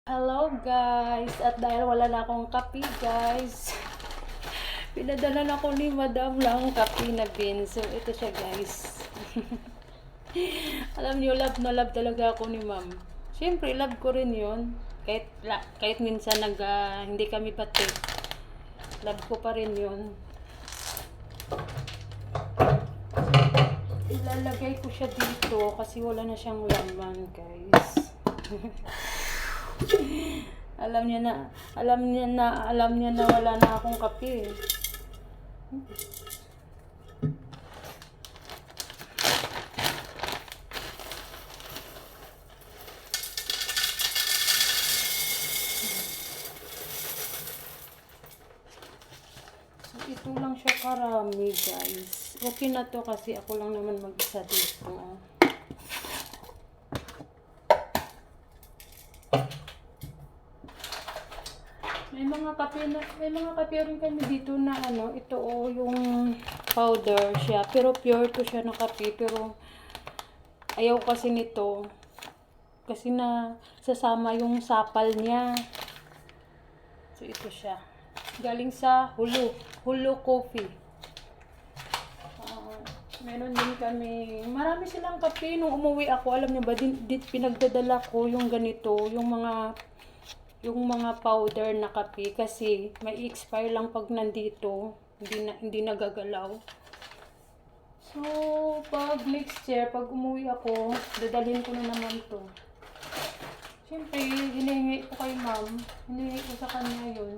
Hello guys! At dahil wala na akong kape guys, pinadala na ako ni Madam lang kape na bean. So ito siya guys. Alam niyo, love na love talaga ako ni Ma'am. Siyempre, love ko rin yun. Kahit minsan hindi kami pati. Love ko pa rin yun. Ilalagay ko siya dito kasi wala na siyang laman guys. Alam niya na wala na akong kape. So, ito lang siya karami, guys. Okay na to kasi ako lang naman mag-isa dito. May mga kape rin kami dito na ito yung powder siya, pero pure to siya na kape, pero ayaw kasi nito kasi na sasama yung sapal niya. So ito siya. Galing sa Hulu Coffee. Meron din kami, marami silang kape nung umuwi ako. Alam niyo ba, pinagdadala ko yung ganito, yung mga powder na kape kasi may expire lang pag nandito, hindi nagagalaw. So, pag next year, pag umuwi ako, dadalhin ko na naman to. Siyempre, hinihingi ko kay Ma'am, hinihingi ko sa kanya yun.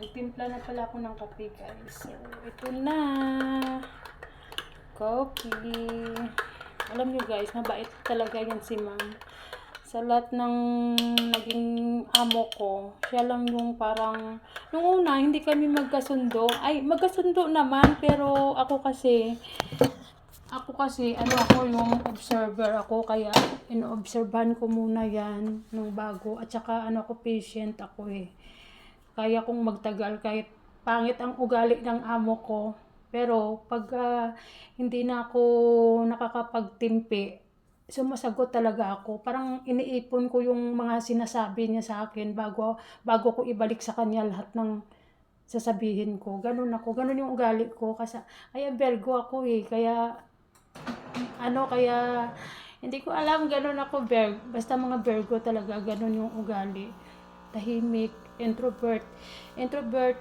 Nagtimpla na pala ako ng kape guys. So, ito na. Coffee. Alam niyo guys, mabait talaga yan si Ma'am. Sa lahat ng naging amo ko, siya lang yung parang, nung una, hindi kami magkasundo. Ay, magkasundo naman, pero ako kasi, ako yung observer ako, kaya ino-obserbahan ko muna yan nung bago. At saka, ako patient ako eh. Kaya kong magtagal kahit pangit ang ugali ng amo ko. Pero, pag hindi na ako nakakapagtimpi, sumasagot talaga ako. Parang iniipon ko yung mga sinasabi niya sa akin bago ko ibalik sa kanya lahat ng sasabihin ko. Ganun ako. Ganun yung ugali ko. Kasi, Virgo ako eh. Kaya hindi ko alam, ganun ako, basta mga Virgo talaga, ganun yung ugali. Tahimik, introvert,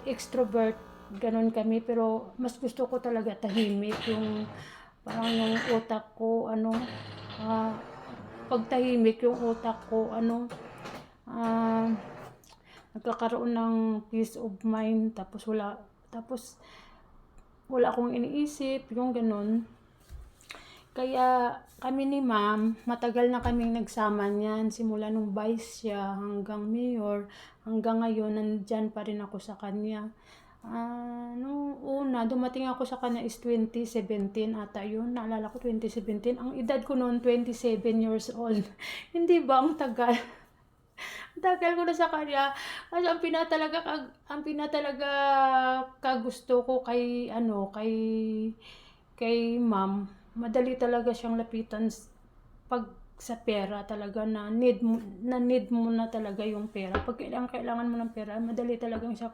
extrovert, ganun kami. Pero, mas gusto ko talaga tahimik, yung parang yung utak ko, pag tahimik yung utak ko, nagkakaroon ng peace of mind, tapos wala akong iniisip, yung ganun. Kaya kami ni Ma'am, matagal na kaming nagsama niyan, simula nung vice siya hanggang mayor, hanggang ngayon nandyan pa rin ako sa kanya. Nung una, dumating ako sa kanya is 2017 ata yun. Naalala ko 2017. Ang edad ko noon 27 years old. Hindi ba ang tagal? Ang tagal ko na sa kanya. Kasi ang pinatalaga kagusto ko kay Ma'am, madali talaga siyang lapitan pag sa pera talaga, na need mo na talaga yung pera. Pag kailangan mo ng pera, madali talagang siya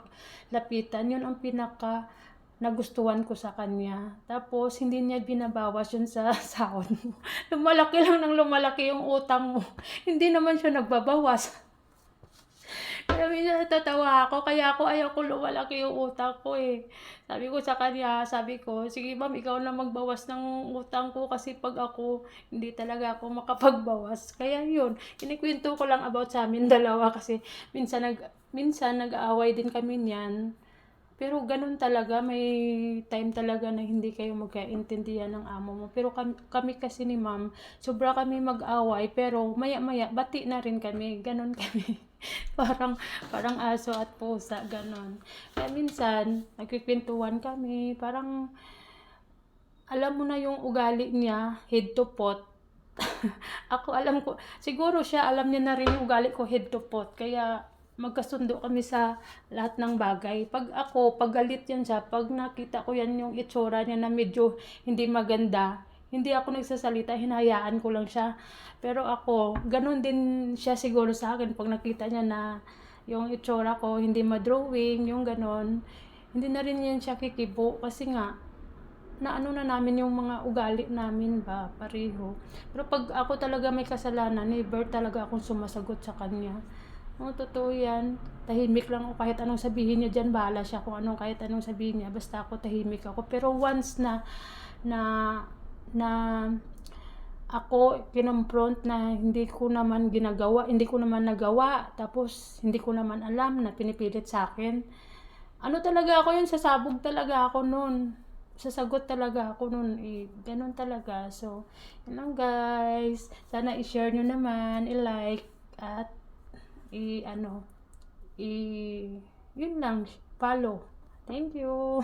lapitan. Yun ang pinaka nagustuhan ko sa kanya. Tapos, hindi niya binabawas yun sa sahod mo. Lumalaki lang ng lumalaki yung utang mo. Hindi naman siya nagbabawas. Kaya minsan natatawa ako, kaya ayaw ko lumalaki yung utang ko eh. Sabi ko sa kanya, sige Ma'am, ikaw na magbawas ng utang ko kasi pag ako, hindi talaga ako makapagbawas. Kaya yun, kinikwento ko lang about sa amin dalawa kasi minsan nag-aaway din kami niyan. Pero ganun talaga, may time talaga na hindi kayo magkaintindihan ng amo mo. Pero kami kasi ni Ma'am, sobra kami mag-away, pero maya-maya, bati na rin kami. Ganun kami. parang aso at pusa, ganun. Kaya minsan, nagkikwentuhan kami, parang alam mo na yung ugali niya, head to pot. Ako alam ko, siguro siya alam niya na rin yung ugali ko, head to pot. Kaya magkasundo kami sa lahat ng bagay. Pag galit yan siya, pag nakita ko yan yung itsura niya na medyo hindi maganda, hindi ako nagsasalita, hinahayaan ko lang siya. Pero ako, ganun din siya siguro sa akin pag nakita niya na yung itsura ko hindi ma-drawing, yung ganun. Hindi na rin yan siya kikibo kasi nga na ano na namin yung mga ugali namin ba, pareho. Pero pag ako talaga may kasalanan, never talaga akong sumasagot sa kanya. Oo, totoo yan. Tahimik lang ako kahit anong sabihin niya dyan, bahala siya kung anong kahit anong sabihin niya. Basta ako tahimik ako. Pero once na na ako kinonfront na hindi ko naman ginagawa, hindi ko naman nagawa, tapos hindi ko naman alam na pinipilit sa akin. Ano talaga ako yun, sasabog talaga ako nun. Sasagot talaga ako nun, eh, ganun talaga. So, yun lang guys. Sana i-share nyo naman, i-like, at i-ano, yun lang, follow. Thank you.